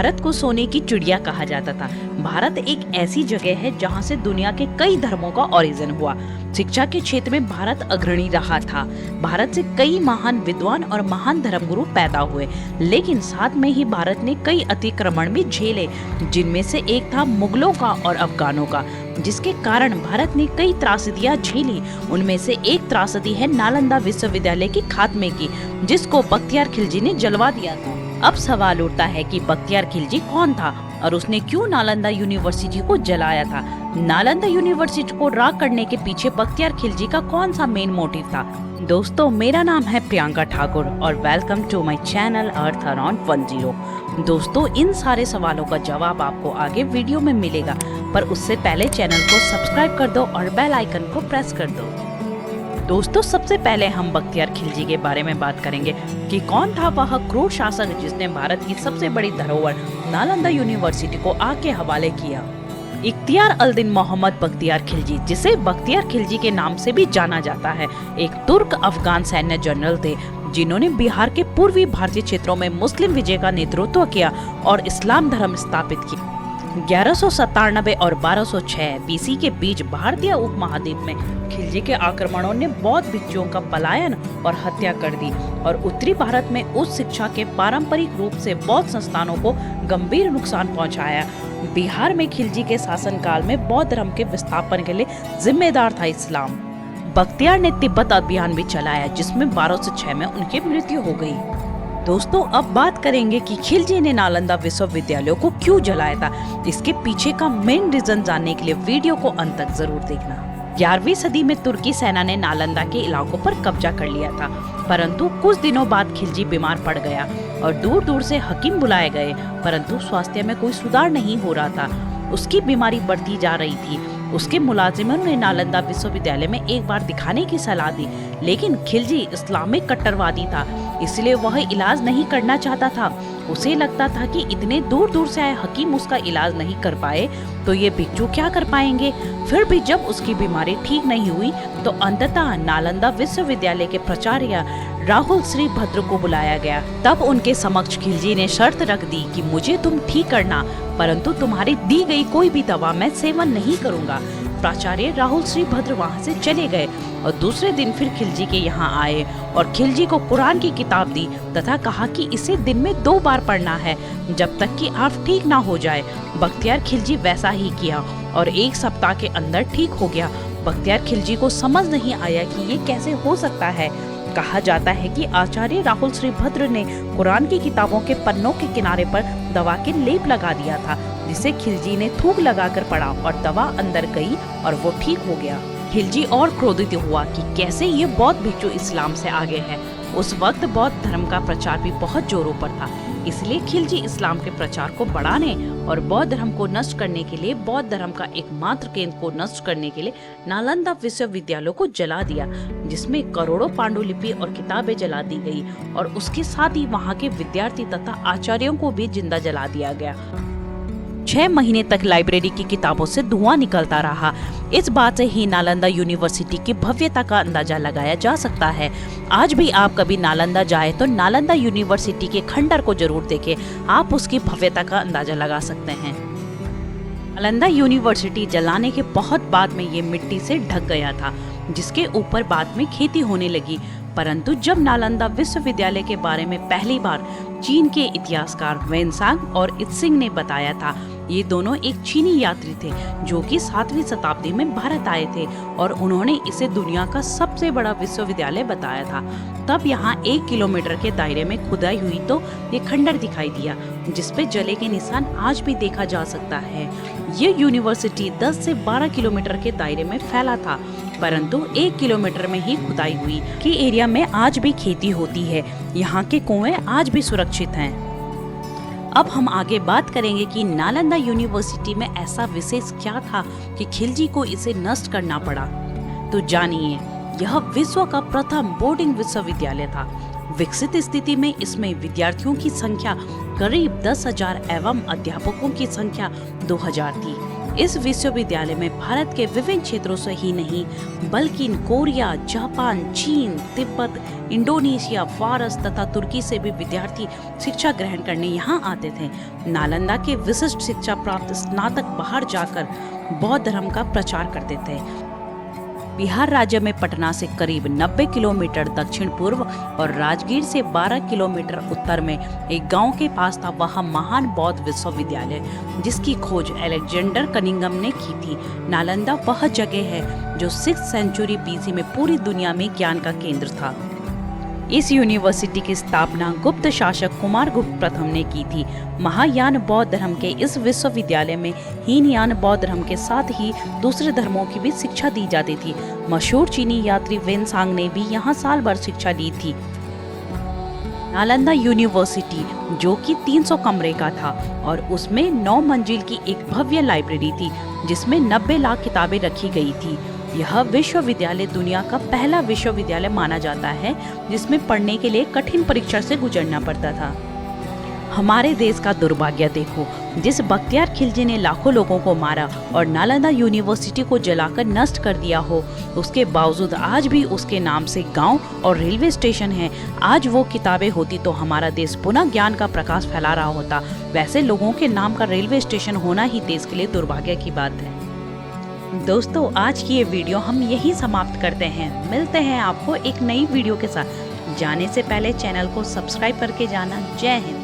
भारत को सोने की चिड़िया कहा जाता था। भारत एक ऐसी जगह है जहां से दुनिया के कई धर्मों का ओरिजिन हुआ। शिक्षा के क्षेत्र में भारत अग्रणी रहा था। भारत से कई महान विद्वान और महान धर्मगुरु पैदा हुए, लेकिन साथ में ही भारत ने कई अतिक्रमण भी झेले, जिनमें से एक था मुगलों का और अफगानों का, जिसके कारण भारत ने कई त्रासदियां झेली। उनमें से एक त्रासदी है नालंदा विश्वविद्यालय के खात्मे की, जिसको बख्तियार खिलजी ने जलवा दिया था। अब सवाल उठता है कि बख्तियार खिलजी कौन था और उसने क्यों नालंदा यूनिवर्सिटी को जलाया था। नालंदा यूनिवर्सिटी को राख करने के पीछे बख्तियार खिलजी का कौन सा मेन मोटिव था। दोस्तों, मेरा नाम है प्रियंका ठाकुर और welcome to my channel earth around 10। दोस्तों, इन सारे सवालों का जवाब आपको आगे वीडियो में मिलेगा, पर उससे पहले चैनल को सब्सक्राइब कर दो और बेल आइकन को प्रेस कर दो। दोस्तों, सबसे पहले हम बख्तियार खिलजी के बारे में बात करेंगे कि कौन था वह क्रूर शासक जिसने भारत की सबसे बड़ी धरोहर नालंदा यूनिवर्सिटी को आग के हवाले किया। इख्तियार अल-दीन मोहम्मद बख्तियार खिलजी, जिसे बख्तियार खिलजी के नाम से भी जाना जाता है, एक तुर्क अफगान सैन्य जनरल थे जिन्होंने बिहार के पूर्वी भारतीय क्षेत्रों में मुस्लिम विजय का नेतृत्व किया और इस्लाम धर्म स्थापित किया। 1197 और 1206 बीसी के बीच भारतीय उपमहाद्वीप में खिलजी के आक्रमणों ने बौद्ध भिक्षुओं का पलायन और हत्या कर दी और उत्तरी भारत में उच्च शिक्षा के पारंपरिक रूप से बौद्ध संस्थानों को गंभीर नुकसान पहुंचाया। बिहार में खिलजी के शासनकाल में बौद्ध धर्म के विस्थापन के लिए जिम्मेदार था इस्लाम। बख्तियार ने तिब्बत अभियान भी चलाया, जिसमें 1206 में उनकी मृत्यु हो गई। दोस्तों, अब बात करेंगे कि खिलजी ने नालंदा विश्वविद्यालय को क्यों जलाया था। इसके पीछे का मेन रीजन जानने के लिए वीडियो को अंत तक जरूर देखना। 11वीं सदी में तुर्की सेना ने नालंदा के इलाकों पर कब्जा कर लिया था, परंतु कुछ दिनों बाद खिलजी बीमार पड़ गया और दूर दूर से हकीम बुलाए गए, परंतु स्वास्थ्य में कोई सुधार नहीं हो रहा था। उसकी बीमारी बढ़ती जा रही थी। उसके मुलाजिमों ने नालंदा विश्वविद्यालय में एक बार दिखाने की सलाह दी, लेकिन खिलजी इस्लामिक कट्टरवादी था, इसलिए वह इलाज नहीं करना चाहता था। उसे लगता था कि इतने दूर दूर से आए हकीम उसका इलाज नहीं कर पाए तो ये भिक्षु क्या कर पाएंगे। फिर भी जब उसकी बीमारी ठीक नहीं हुई तो अंततः नालंदा विश्वविद्यालय के प्राचार्य राहुल श्री भद्र को बुलाया गया। तब उनके समक्ष खिलजी ने शर्त रख दी कि मुझे तुम ठीक करना, परंतु तुम्हारी दी गई कोई भी दवा मैं सेवन नहीं करूंगा। प्राचार्य राहुल श्री भद्र वहाँ से चले गए और दूसरे दिन फिर खिलजी के यहाँ आए और खिलजी को कुरान की किताब दी तथा कहा कि इसे दिन में 2 बार पढ़ना है जब तक कि आप ठीक ना हो जाए। बख्तियार खिलजी वैसा ही किया और 1 सप्ताह के अंदर ठीक हो गया। बख्तियार खिलजी को समझ नहीं आया कि ये कैसे हो सकता है। कहा जाता है कि आचार्य राहुल श्री भद्र ने कुरान की किताबों के पन्नों के किनारे पर दवा के लेप लगा दिया था, जिसे खिलजी ने थूक लगाकर पढ़ा और दवा अंदर गई और वो ठीक हो गया। खिलजी और क्रोधित हुआ कि कैसे ये बौद्ध भिक्षु इस्लाम से आगे है। उस वक्त बौद्ध धर्म का प्रचार भी बहुत जोरों पर था, इसलिए खिलजी इस्लाम के प्रचार को बढ़ाने और बौद्ध धर्म को नष्ट करने के लिए, बौद्ध धर्म का एकमात्र केंद्र को नष्ट करने के लिए नालंदा विश्वविद्यालय को जला दिया, जिसमें करोड़ों पांडुलिपि और किताबें जला दी गई और उसके साथ ही वहाँ के विद्यार्थी तथा आचार्यों को भी जिंदा जला दिया गया। 6 महीने तक लाइब्रेरी की किताबों से धुआं निकलता रहा। इस बात से ही नालंदा यूनिवर्सिटी की भव्यता का अंदाजा लगाया जा सकता है। आज भी आप कभी नालंदा जाए तो नालंदा यूनिवर्सिटी के खंडर को जरूर देखें, आप उसकी भव्यता का अंदाजा लगा सकते हैं। नालंदा यूनिवर्सिटी जलाने के बहुत बाद में ये मिट्टी से ढक गया था, जिसके ऊपर बाद में खेती होने लगी। परंतु जब नालंदा विश्वविद्यालय के बारे में पहली बार चीन के इतिहासकार वेनसांग और इत्सिंग ने बताया था, ये दोनों एक चीनी यात्री थे जो कि 7वीं शताब्दी में भारत आए थे और उन्होंने इसे दुनिया का सबसे बड़ा विश्वविद्यालय बताया था। तब यहाँ 1 किलोमीटर के दायरे में खुदाई हुई तो ये खंडर दिखाई दिया, जिसपे जले के निशान आज भी देखा जा सकता है। ये यूनिवर्सिटी 10 से 12 किलोमीटर के दायरे में फैला था, परंतु 1 किलोमीटर में ही खुदाई हुई कि एरिया में आज भी खेती होती है। यहाँ के कुएं आज भी सुरक्षित हैं। अब हम आगे बात करेंगे कि नालंदा यूनिवर्सिटी में ऐसा विशेष क्या था कि खिलजी को इसे नष्ट करना पड़ा। तो जानिए, यह विश्व का प्रथम बोर्डिंग विश्वविद्यालय था। विकसित स्थिति में इसमें विद्यार्थियों की संख्या करीब 10,000 एवं अध्यापकों की संख्या 2,000 थी। इस विश्वविद्यालय में भारत के विभिन्न क्षेत्रों से ही नहीं बल्कि कोरिया, जापान, चीन, तिब्बत, इंडोनेशिया, फारस तथा तुर्की से भी विद्यार्थी शिक्षा ग्रहण करने यहाँ आते थे। नालंदा के विशिष्ट शिक्षा प्राप्त स्नातक बाहर जाकर बौद्ध धर्म का प्रचार करते थे। बिहार राज्य में पटना से करीब 90 किलोमीटर दक्षिण पूर्व और राजगीर से 12 किलोमीटर उत्तर में एक गांव के पास था वह महान बौद्ध विश्वविद्यालय, जिसकी खोज अलेक्जेंडर कनिंघम ने की थी। नालंदा वह जगह है जो 6th सेंचुरी BC में पूरी दुनिया में ज्ञान का केंद्र था। इस यूनिवर्सिटी की स्थापना गुप्त शासक कुमारगुप्त प्रथम ने की थी। महायान बौद्ध धर्म के इस विश्वविद्यालय में हीनयान बौद्ध धर्म के साथ ही दूसरे धर्मों की भी शिक्षा दी जाती थी। मशहूर चीनी यात्री वेनसांग ने भी यहाँ साल भर शिक्षा ली थी। नालंदा यूनिवर्सिटी जो कि 300 कमरे का था और उसमें 9 मंजिल की एक भव्य लाइब्रेरी थी जिसमें 90 लाख किताबें रखी गई थी। यह विश्वविद्यालय दुनिया का पहला विश्वविद्यालय माना जाता है जिसमें पढ़ने के लिए कठिन परीक्षा से गुजरना पड़ता था। हमारे देश का दुर्भाग्य देखो, जिस बख्तियार खिलजी ने लाखों लोगों को मारा और नालंदा यूनिवर्सिटी को जलाकर नष्ट कर दिया हो, उसके बावजूद आज भी उसके नाम से गांव और रेलवे स्टेशन है। आज वो किताबें होती तो हमारा देश पुनः ज्ञान का प्रकाश फैला रहा होता। वैसे लोगों के नाम का रेलवे स्टेशन होना ही देश के लिए दुर्भाग्य की बात है। दोस्तों, आज की ये वीडियो हम यही समाप्त करते हैं। मिलते हैं आपको एक नई वीडियो के साथ। जाने से पहले चैनल को सब्सक्राइब करके जाना। जय हिंद।